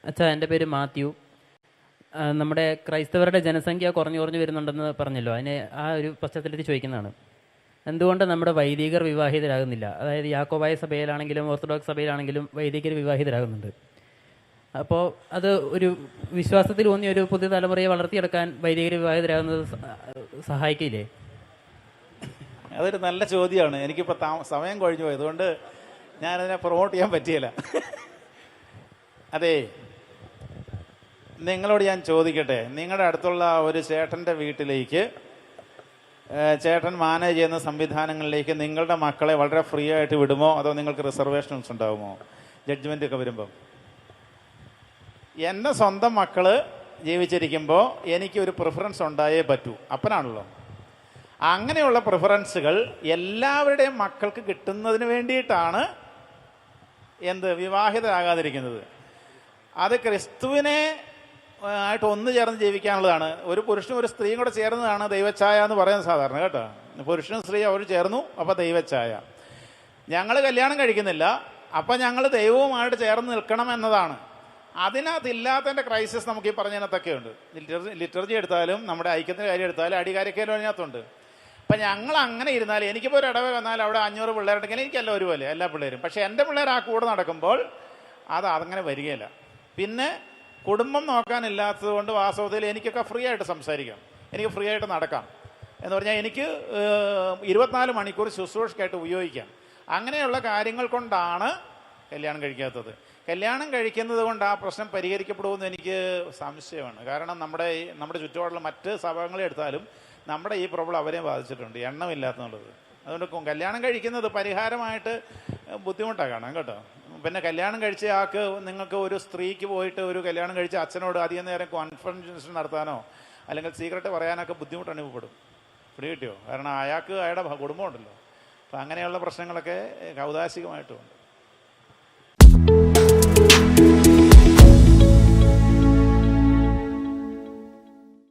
അച്ഛാ, എൻ്റെ പേര് മാത്യു. നമ്മുടെ ക്രൈസ്തവരുടെ ജനസംഖ്യ കുറഞ്ഞു കുറഞ്ഞു വരുന്നുണ്ടെന്ന് പറഞ്ഞല്ലോ, അതിന് ആ ഒരു പശ്ചാത്തലത്തിൽ ചോദിക്കുന്നതാണ്. എന്തുകൊണ്ട് നമ്മുടെ വൈദികർ വിവാഹിതരാകുന്നില്ല? അതായത് യാക്കോബായ സഭയിലാണെങ്കിലും ഓർത്തഡോക്സ് സഭയിലാണെങ്കിലും വൈദികർ വിവാഹിതരാകുന്നുണ്ട്. അപ്പോൾ അത് ഒരു വിശ്വാസത്തിൽ ഊന്നിയ ഒരു പുതിയ തലമുറയെ വളർത്തിയെടുക്കാൻ വൈദികർ വിവാഹിതരാകുന്നത് സഹായിക്കില്ലേ? അതൊരു നല്ല ചോദ്യമാണ്. എനിക്കിപ്പോൾ സമയം കഴിഞ്ഞു പോയി, അതുകൊണ്ട് ഞാനതിനെ പ്രൊമോട്ട് ചെയ്യാൻ പറ്റിയില്ല. അതെ, നിങ്ങളോട് ഞാൻ ചോദിക്കട്ടെ, നിങ്ങളുടെ അടുത്തുള്ള ഒരു ചേട്ടൻ്റെ വീട്ടിലേക്ക് ചേട്ടൻ മാനേജ് ചെയ്യുന്ന സംവിധാനങ്ങളിലേക്ക് നിങ്ങളുടെ മക്കളെ വളരെ ഫ്രീ ആയിട്ട് വിടുമോ, അതോ നിങ്ങൾക്ക് റിസർവേഷൻസ് ഉണ്ടാകുമോ ജഡ്ജ്മെൻ്റ് ഒക്കെ വരുമ്പം? എൻ്റെ സ്വന്തം മക്കള് ജീവിച്ചിരിക്കുമ്പോൾ എനിക്ക് ഒരു പ്രിഫറൻസ് ഉണ്ടായേ പറ്റൂ, അപ്പനാണല്ലോ. അങ്ങനെയുള്ള പ്രിഫറൻസുകൾ എല്ലാവരുടെയും മക്കൾക്ക് കിട്ടുന്നതിന് വേണ്ടിയിട്ടാണ് വിവാഹിതരാകാതിരിക്കുന്നത്. അത് ക്രിസ്തുവിനെ ആയിട്ട് ഒന്ന് ചേർന്ന് ജീവിക്കാനുള്ളതാണ്. ഒരു പുരുഷനും ഒരു സ്ത്രീയും കൂടെ ചേർന്നതാണ് ദൈവഛായ എന്ന് പറയുന്നത് സാധാരണ, കേട്ടോ. പുരുഷനും സ്ത്രീ അവർ ചേർന്നു, അപ്പോൾ ദൈവഛായ. ഞങ്ങൾ കല്യാണം കഴിക്കുന്നില്ല, അപ്പം ഞങ്ങൾ ദൈവവുമായിട്ട് ചേർന്ന് നിൽക്കണം എന്നതാണ്. അതിനകത്തില്ലാത്തതിൻ്റെ ക്രൈസിസ് നമുക്ക് ഈ പറഞ്ഞതിനകത്തൊക്കെ ഉണ്ട്. ലിറ്റർജി എടുത്താലും നമ്മുടെ ഐക്യത്തിൻ്റെ കാര്യം എടുത്താലും അടികാരക്കേലും അതിനകത്തുണ്ട്. അപ്പം ഞങ്ങൾ അങ്ങനെ ഇരുന്നാൽ, എനിക്കിപ്പോൾ ഒരു ഇടവ വന്നാൽ അവിടെ 500 പിള്ളേരുണ്ടെങ്കിൽ എനിക്കെല്ലാം ഒരുപോലെ എല്ലാ പിള്ളേരും. പക്ഷേ എൻ്റെ പിള്ളേർ ആ കൂടെ നടക്കുമ്പോൾ അതങ്ങനെ വരികയില്ല. പിന്നെ കുടുംബം നോക്കാനില്ലാത്തത് കൊണ്ട് വാസ്തവത്തിൽ എനിക്കൊക്കെ ഫ്രീ ആയിട്ട് സംസാരിക്കാം, എനിക്ക് ഫ്രീ ആയിട്ട് നടക്കാം. എന്ന് പറഞ്ഞാൽ എനിക്ക് 24 മണിക്കൂർ ശുശ്രൂഷയ്ക്കായിട്ട് ഉപയോഗിക്കാം. അങ്ങനെയുള്ള കാര്യങ്ങൾ കൊണ്ടാണ് കല്യാണം കഴിക്കാത്തത്. കല്യാണം കഴിക്കുന്നത് കൊണ്ട് ആ പ്രശ്നം പരിഹരിക്കപ്പെടുമെന്ന് എനിക്ക് സംശയമാണ്. കാരണം നമ്മുടെ ചുറ്റുപാടുള്ള മറ്റ് സഭകളെ എടുത്താലും നമ്മുടെ ഈ പ്രോബ്ലം അവരെയും ബാധിച്ചിട്ടുണ്ട്, എണ്ണമില്ലാത്തതുള്ളത്. അതുകൊണ്ട് കല്യാണം കഴിക്കുന്നത് പരിഹാരമായിട്ട് ബുദ്ധിമുട്ടാണ് കാണാം, കേട്ടോ. പിന്നെ കല്യാണം കഴിച്ച ആൾക്ക്, നിങ്ങൾക്ക് ഒരു സ്ത്രീക്ക് പോയിട്ട് ഒരു കല്യാണം കഴിച്ച അച്ഛനോട് അധികം നേരം കോൺഫറൻസ് നടത്താനോ അല്ലെങ്കിൽ സീക്രട്ട് പറയാനൊക്കെ ബുദ്ധിമുട്ട് അനുഭവപ്പെടും. പിടി കിട്ടിയോ? കാരണം അയാൾക്ക് അയാളുടെ കുടുംബം ഉണ്ടല്ലോ. അപ്പം അങ്ങനെയുള്ള പ്രശ്നങ്ങളൊക്കെ കൗതാശികമായിട്ടുമുണ്ട്.